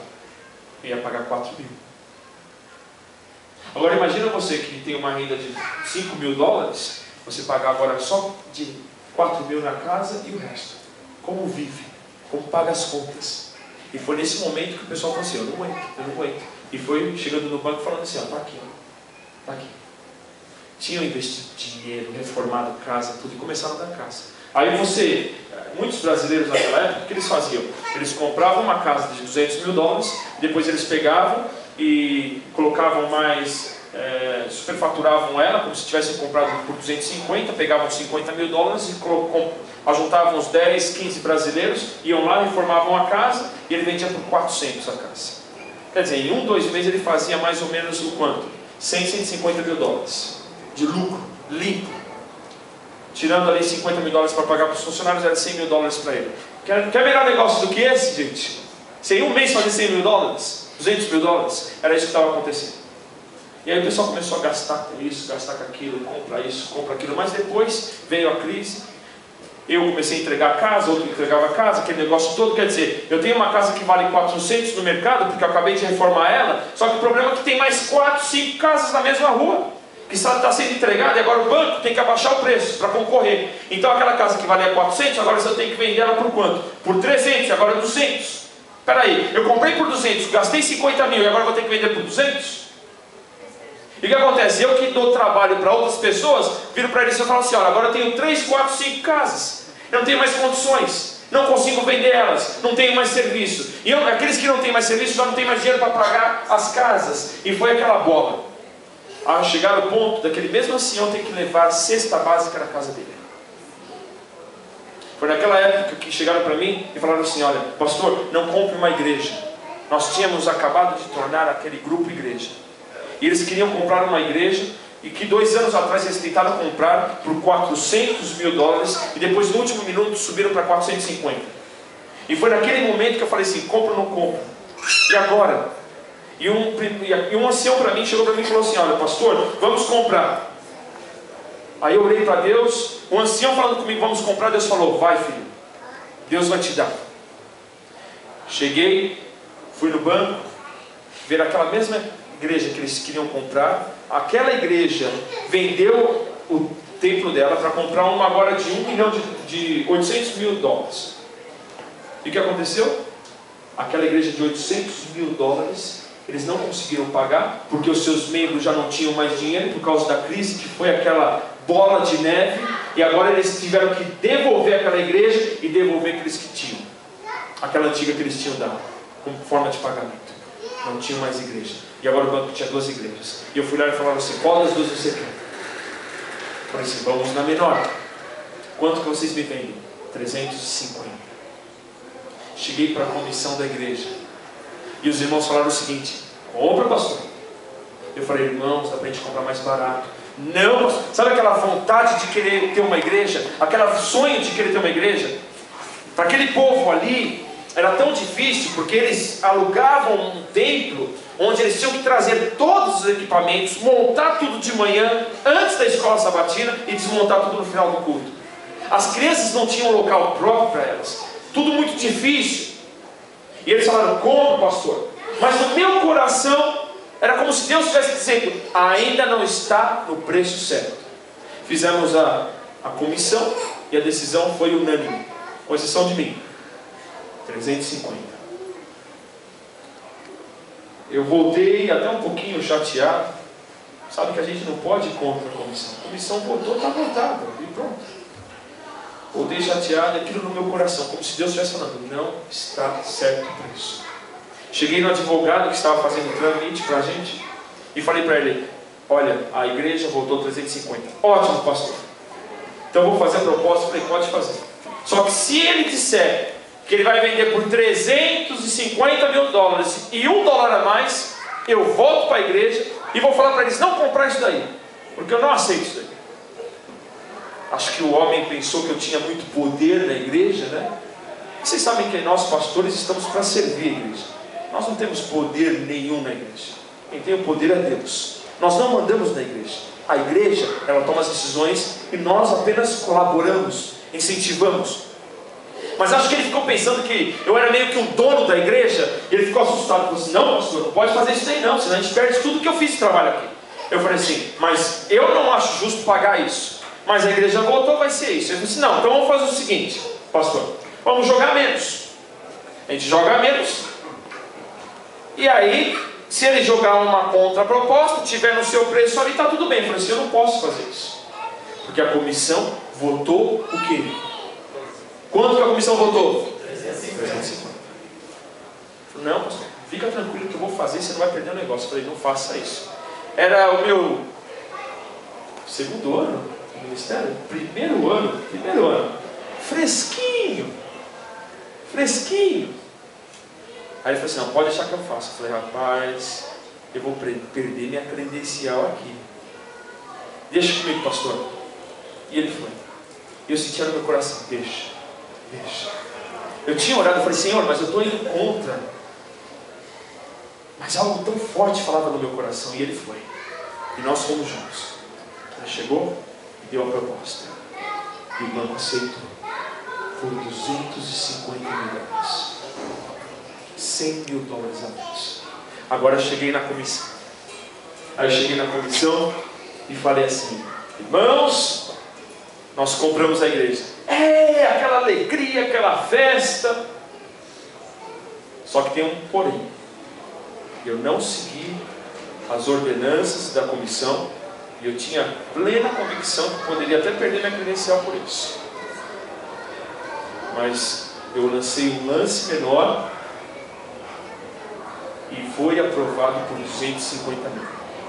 eu ia pagar 4.000. Agora imagina você que tem uma renda de $5.000, você pagar agora só de 4.000 na casa e o resto. Como vive? Como paga as contas? E foi nesse momento que o pessoal falou assim: eu não aguento. E foi chegando no banco falando assim: ó, tá aqui, ó, tá aqui. Tinham investido dinheiro, reformado casa, tudo, e começaram a dar casa. Aí muitos brasileiros naquela época, o que eles faziam? Eles compravam uma casa de $200.000, depois eles pegavam e colocavam mais superfaturavam ela, como se tivessem comprado por 250, pegavam 50 mil dólares e ajuntavam uns 10, 15 brasileiros, iam lá, reformavam a casa e ele vendia por 400 a casa. Quer dizer, em 1, 2 meses ele fazia mais ou menos o quanto? 100, 150 mil dólares de lucro, limpo. Tirando ali 50 mil dólares para pagar para os funcionários, era 100 mil dólares para ele. Quer melhor negócio do que esse, gente? Se em um mês fazer 100 mil dólares, 200 mil dólares, era isso que estava acontecendo. E aí o pessoal começou a gastar com isso, gastar com aquilo, compra isso, compra aquilo. Mas depois veio a crise. Eu comecei a entregar a casa, outro entregava a casa, aquele negócio todo. Quer dizer, eu tenho uma casa que vale 400 no mercado, porque eu acabei de reformar ela. Só que o problema é que tem mais 4, 5 casas na mesma rua, que está sendo entregada, e agora o banco tem que abaixar o preço para concorrer. Então aquela casa que valia 400, agora eu tenho que vender ela por quanto? Por 300, agora 200. Espera aí, eu comprei por 200, gastei 50 mil, e agora vou ter que vender por 200? E o que acontece? Eu que dou trabalho para outras pessoas, viro para eles e falo assim, olha, agora eu tenho 3, 4, 5 casas, eu não tenho mais condições, não consigo vender elas, não tenho mais serviço. E aqueles que não têm mais serviço já não têm mais dinheiro para pagar as casas. E foi aquela bola. A chegar ao ponto daquele mesmo ancião ter que levar a cesta básica na casa dele. Foi naquela época que chegaram para mim e falaram assim, olha, pastor, não compre uma igreja. Nós tínhamos acabado de tornar aquele grupo igreja. E eles queriam comprar uma igreja, e que 2 anos atrás eles tentaram comprar por 400 mil dólares, e depois no último minuto subiram para 450. E foi naquele momento que eu falei assim, compra ou não compra? E agora? E um ancião para mim chegou para mim e falou assim, olha pastor, vamos comprar. Aí eu orei para Deus, o ancião falando comigo, vamos comprar, Deus falou, vai filho, Deus vai te dar. Cheguei, fui no banco, ver aquela mesma igreja que eles queriam comprar. Aquela igreja vendeu o templo dela para comprar uma agora de 1 milhão de 800 mil dólares. E o que aconteceu? Aquela igreja de 800 mil dólares, eles não conseguiram pagar, porque os seus membros já não tinham mais dinheiro, por causa da crise, que foi aquela bola de neve, e agora eles tiveram que devolver aquela igreja, e devolver aqueles que tinham, aquela antiga que eles tinham dado, como forma de pagamento. Não tinham mais igreja. E agora o banco tinha 2 igrejas. E eu fui lá e falaram assim, qual das 2 você quer? Eu falei assim, vamos na menor. Quanto que vocês me vendem? 350. Cheguei para a comissão da igreja. E os irmãos falaram o seguinte, compra pastor. Eu falei, irmãos, dá para a gente comprar mais barato. Não, pastor. Sabe aquela vontade de querer ter uma igreja? Aquele sonho de querer ter uma igreja? Para aquele povo ali, era tão difícil, porque eles alugavam um templo, onde eles tinham que trazer todos os equipamentos, montar tudo de manhã, antes da escola sabatina, e desmontar tudo no final do culto. As crianças não tinham um local próprio para elas, tudo muito difícil. E eles falaram, como pastor? Mas no meu coração, era como se Deus estivesse dizendo, ainda não está no preço certo. Fizemos a comissão, e a decisão foi unânime, com exceção de mim. 350. Eu voltei até um pouquinho chateado. Sabe que a gente não pode ir contra a comissão. A comissão votou, está votada, e pronto. Voltei chateado, aquilo no meu coração, como se Deus estivesse falando, não está certo o preço. Cheguei no advogado que estava fazendo o trâmite para a gente, e falei para ele, olha, a igreja votou 350. Ótimo, pastor. Então eu vou fazer a proposta. Falei, pode fazer. Só que se ele disser que ele vai vender por 350 mil dólares e $1 a mais, eu volto para a igreja e vou falar para eles não comprar isso daí, porque eu não aceito isso daí. Acho que o homem pensou que eu tinha muito poder na igreja, né? Vocês sabem que nós pastores estamos para servir a igreja. Nós não temos poder nenhum na igreja. Quem tem o poder é Deus. Nós não mandamos na igreja. A igreja, ela toma as decisões e nós apenas colaboramos, incentivamos. Mas acho que ele ficou pensando que eu era meio que o dono da igreja, e ele ficou assustado, falou assim, não pastor, não pode fazer isso aí não, senão a gente perde tudo que eu fiz de trabalho aqui. Eu falei assim, mas eu não acho justo pagar isso, mas a igreja votou, vai ser isso. Ele falou assim, não, então vamos fazer o seguinte, pastor, vamos jogar menos. A gente joga menos, e aí, se ele jogar uma contraproposta, tiver no seu preço ali, está tudo bem. Eu falei assim, eu não posso fazer isso, porque a comissão votou o quê? Quanto que a comissão votou? 350. Não, pastor, fica tranquilo que eu vou fazer, você não vai perder o negócio. Eu falei, não faça isso. Era o meu segundo ano no ministério, primeiro ano, fresquinho. Aí ele falou assim, não, pode deixar que eu faço. Eu falei, rapaz, eu vou perder minha credencial aqui. Deixa comigo, pastor. E ele foi. E eu sentia no meu coração, deixa. Eu tinha orado, eu falei, Senhor, mas eu estou indo contra. Mas algo tão forte falava no meu coração. E ele foi. E nós fomos juntos. Ele chegou e deu a proposta. E o banco aceitou. Por 250 milhões. 100 mil dólares a mais. Agora eu cheguei na comissão. Aí eu cheguei na comissão e falei assim, irmãos, nós compramos a igreja. Aquela alegria, aquela festa. Só que tem um porém. Eu não segui as ordenanças da comissão. E eu tinha plena convicção que poderia até perder minha credencial por isso. Mas eu lancei um lance menor e foi aprovado por 250 mil.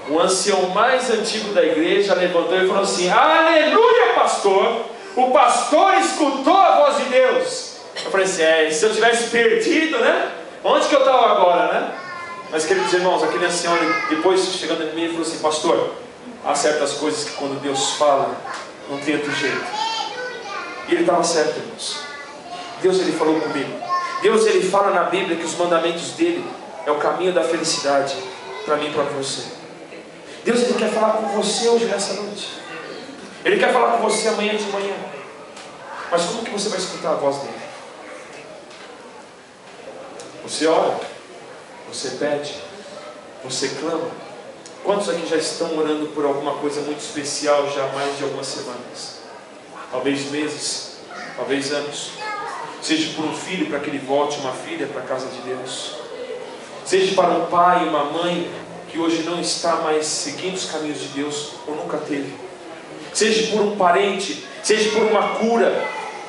O ancião mais antigo da igreja levantou e falou assim, aleluia, pastor! O pastor escutou a voz de Deus. Eu falei assim, se eu tivesse perdido, né? Onde que eu estava agora, né? Mas queridos irmãos, aquele ancião, depois chegando em mim, ele falou assim, pastor, há certas coisas que quando Deus fala, não tem outro jeito. E ele estava certo, irmãos. Deus, ele falou comigo. Deus, ele fala na Bíblia que os mandamentos dele é o caminho da felicidade para mim e para você. Deus, ele quer falar com você hoje nessa noite. Ele quer falar com você amanhã de manhã. Mas como que você vai escutar a voz dele? Você ora, você pede, você clama. Quantos aqui já estão orando por alguma coisa muito especial já há mais de algumas semanas? Talvez meses, talvez anos. Seja por um filho, para que ele volte, uma filha para a casa de Deus. Seja para um pai, uma mãe que hoje não está mais seguindo os caminhos de Deus, ou nunca teve. Seja por um parente, seja por uma cura.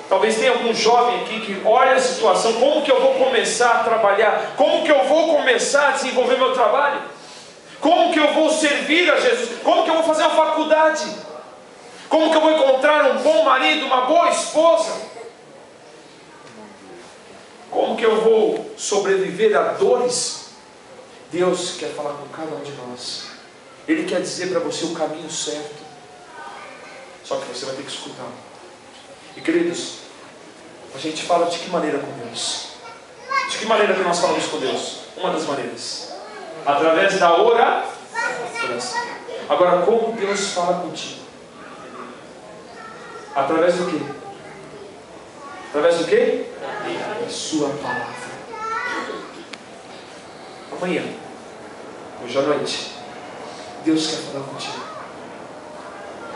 Talvez tenha algum jovem aqui que olha a situação, como que eu vou começar a trabalhar? Como que eu vou começar a desenvolver meu trabalho? Como que eu vou servir a Jesus? Como que eu vou fazer uma faculdade? Como que eu vou encontrar um bom marido, uma boa esposa? Como que eu vou sobreviver a dores? Deus quer falar com cada um de nós. Ele quer dizer para você o caminho certo. Só que você vai ter que escutar. E queridos, a gente fala de que maneira com Deus? De que maneira que nós falamos com Deus? Uma das maneiras. Através da oração. Agora, como Deus fala contigo? Através do quê? Através do quê? Da sua palavra. Amanhã, hoje à noite, Deus quer falar contigo.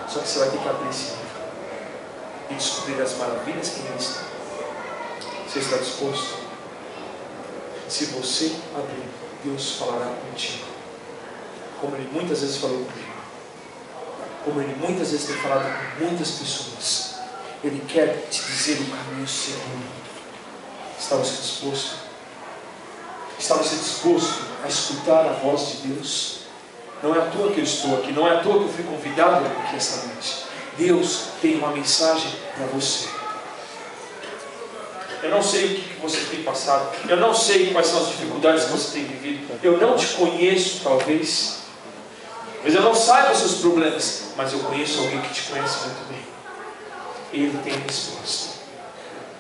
Só que você vai ter que abrir esse livro e descobrir as maravilhas que Ele está. Você está disposto? Se você abrir, Deus falará contigo. Como Ele muitas vezes falou comigo. Como Ele muitas vezes tem falado com muitas pessoas. Ele quer te dizer o caminho seguro. Está você disposto? Está você disposto a escutar a voz de Deus? Não é à toa que eu estou aqui. Não é à toa que eu fui convidado aqui esta noite. Deus tem uma mensagem para você. Eu não sei o que você tem passado. Eu não sei quais são as dificuldades que você tem vivido. Eu não te conheço, talvez. Mas eu não saiba os seus problemas. Mas eu conheço alguém que te conhece muito bem. Ele tem a resposta.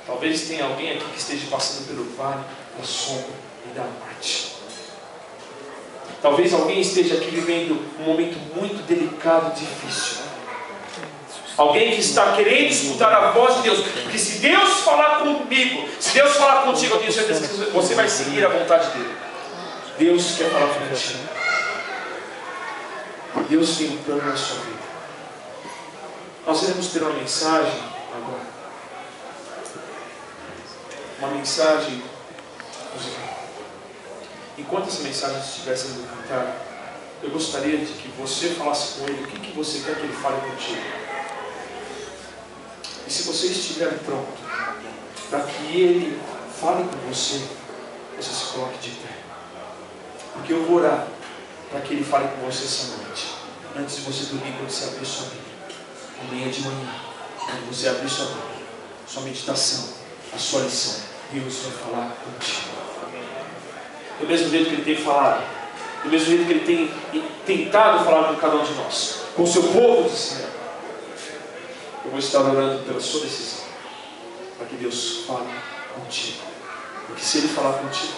Talvez tenha alguém aqui que esteja passando pelo vale da sombra e da morte. Talvez alguém esteja aqui vivendo um momento muito delicado e difícil. Alguém que está querendo escutar a voz de Deus. Porque se Deus falar comigo, se Deus falar contigo, eu tenho certeza que você vai seguir a vontade dele. Deus quer falar contigo. Deus tem um plano na sua vida. Nós iremos ter uma mensagem agora. Uma mensagem musical. Enquanto essa mensagem estiver sendo cantada, eu gostaria de que você falasse com ele o que você quer que ele fale contigo. E se você estiver pronto para que ele fale com você, você se coloque de pé. Porque eu vou orar para que Ele fale com você essa noite. Antes de você dormir, quando você abrir sua Bíblia. Amanhã de manhã, quando você abrir sua Bíblia, sua meditação, a sua lição, Deus vai falar contigo. Do mesmo jeito que Ele tem falado, do mesmo jeito que Ele tem tentado falar com cada um de nós, com o seu povo de Israel. Eu vou estar orando pela sua decisão, para que Deus fale contigo. Porque se Ele falar contigo,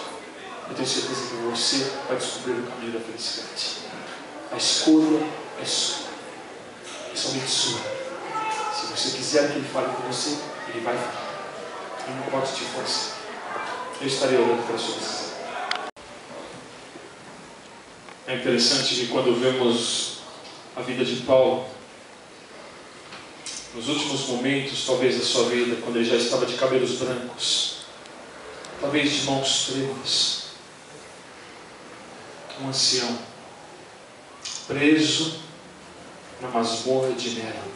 eu tenho certeza que você vai descobrir o caminho da felicidade. A escolha é sua, é somente sua. Se você quiser que Ele fale com você, Ele vai falar. Ele não pode te forçar. Eu estarei orando pela sua decisão. É interessante que quando vemos a vida de Paulo, nos últimos momentos, talvez, da sua vida, quando ele já estava de cabelos brancos, talvez de mãos trêmulas, um ancião, preso na masmorra de Nero.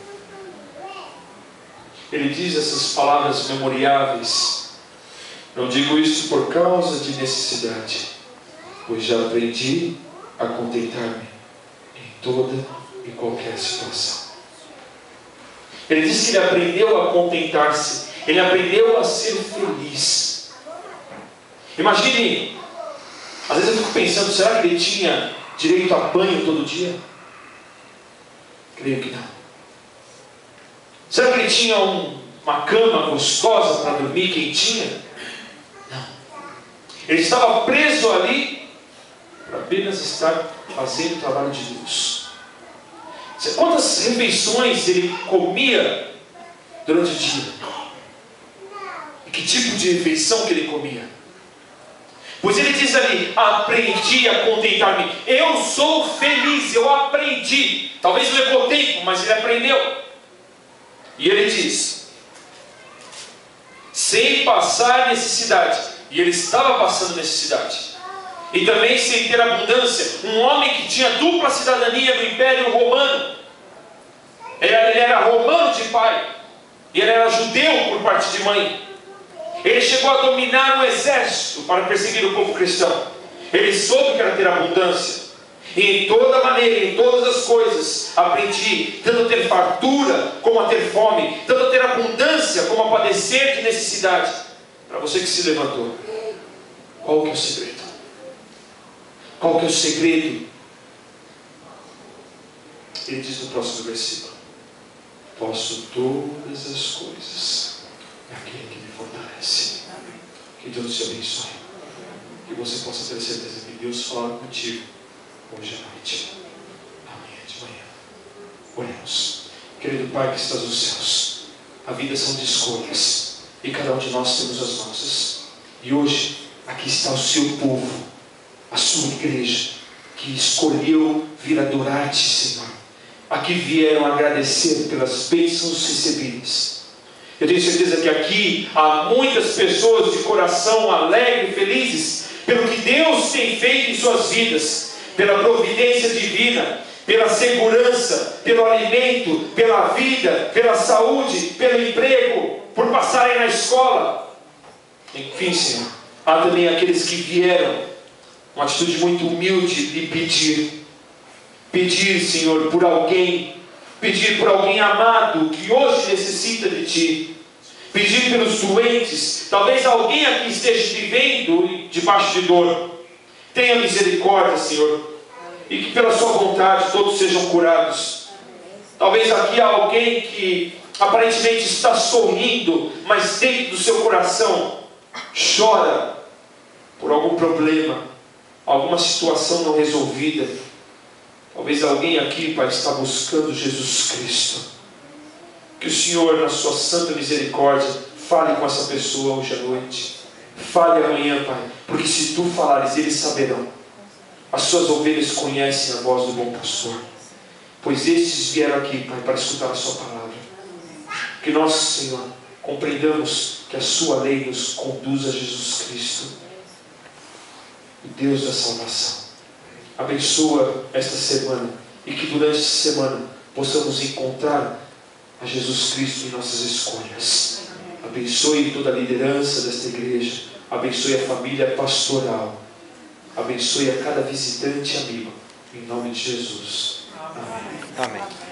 Ele diz essas palavras memoriáveis: não digo isso por causa de necessidade, pois já aprendi a contentar-me em toda e qualquer situação. Ele diz que ele aprendeu a contentar-se, ele aprendeu a ser feliz. Imagine, às vezes eu fico pensando, será que ele tinha direito a banho todo dia? Creio que não. Será que ele tinha uma cama gostosa para dormir, quentinha? Não. Ele estava preso ali para apenas estar fazendo o trabalho de Deus. Quantas refeições ele comia durante o dia? E que tipo de refeição que ele comia? Pois ele diz ali: aprendi a contentar-me. Eu sou feliz, eu aprendi. Talvez levou tempo, mas ele aprendeu. E ele diz: sem passar necessidade. E ele estava passando necessidade. E também sem ter abundância. Um homem que tinha dupla cidadania no Império Romano. Ele era romano de pai, e ele era judeu por parte de mãe. Ele chegou a dominar um exército para perseguir o povo cristão. Ele soube que era ter abundância. E em toda maneira, em todas as coisas, aprendi tanto a ter fartura como a ter fome, tanto a ter abundância como a padecer de necessidade. Para você que se levantou, qual que é o segredo? Qual que é o segredo? Ele diz no próximo versículo: posso todas as coisas naquele que me fortalece. Que Deus te abençoe. Que você possa ter certeza que Deus fala contigo hoje à noite, amanhã de manhã. Oremos. Querido Pai que estás nos céus, a vida são de escolhas, e cada um de nós temos as nossas. E hoje, aqui está o seu povo, a sua igreja, que escolheu vir adorar-te, Senhor. Aqui vieram agradecer pelas bênçãos recebidas. Eu tenho certeza que aqui há muitas pessoas de coração alegre e felizes pelo que Deus tem feito em suas vidas, pela providência divina, pela segurança, pelo alimento, pela vida, pela saúde, pelo emprego, por passarem na escola. Enfim, Senhor, há também aqueles que vieram uma atitude muito humilde de pedir, Senhor, por alguém, pedir por alguém amado que hoje necessita de Ti, pedir pelos doentes. Talvez alguém aqui esteja vivendo debaixo de dor. Tenha misericórdia, Senhor, e que pela Sua vontade todos sejam curados. Talvez aqui há alguém que aparentemente está sorrindo, mas dentro do seu coração chora por algum problema, alguma situação não resolvida. Talvez alguém aqui, Pai, está buscando Jesus Cristo. Que o Senhor, na sua santa misericórdia, fale com essa pessoa hoje à noite. Fale amanhã, Pai, porque se Tu falares, eles saberão. As suas ovelhas conhecem a voz do bom pastor, pois estes vieram aqui, Pai, para escutar a Sua palavra. Que nós, Senhor, compreendamos que a Sua lei nos conduz a Jesus Cristo, o Deus da salvação. Abençoa esta semana, e que durante esta semana possamos encontrar a Jesus Cristo em nossas escolhas. Abençoe toda a liderança desta igreja, abençoe a família pastoral, abençoe a cada visitante e amigo, Em nome de Jesus. Amém. Amém.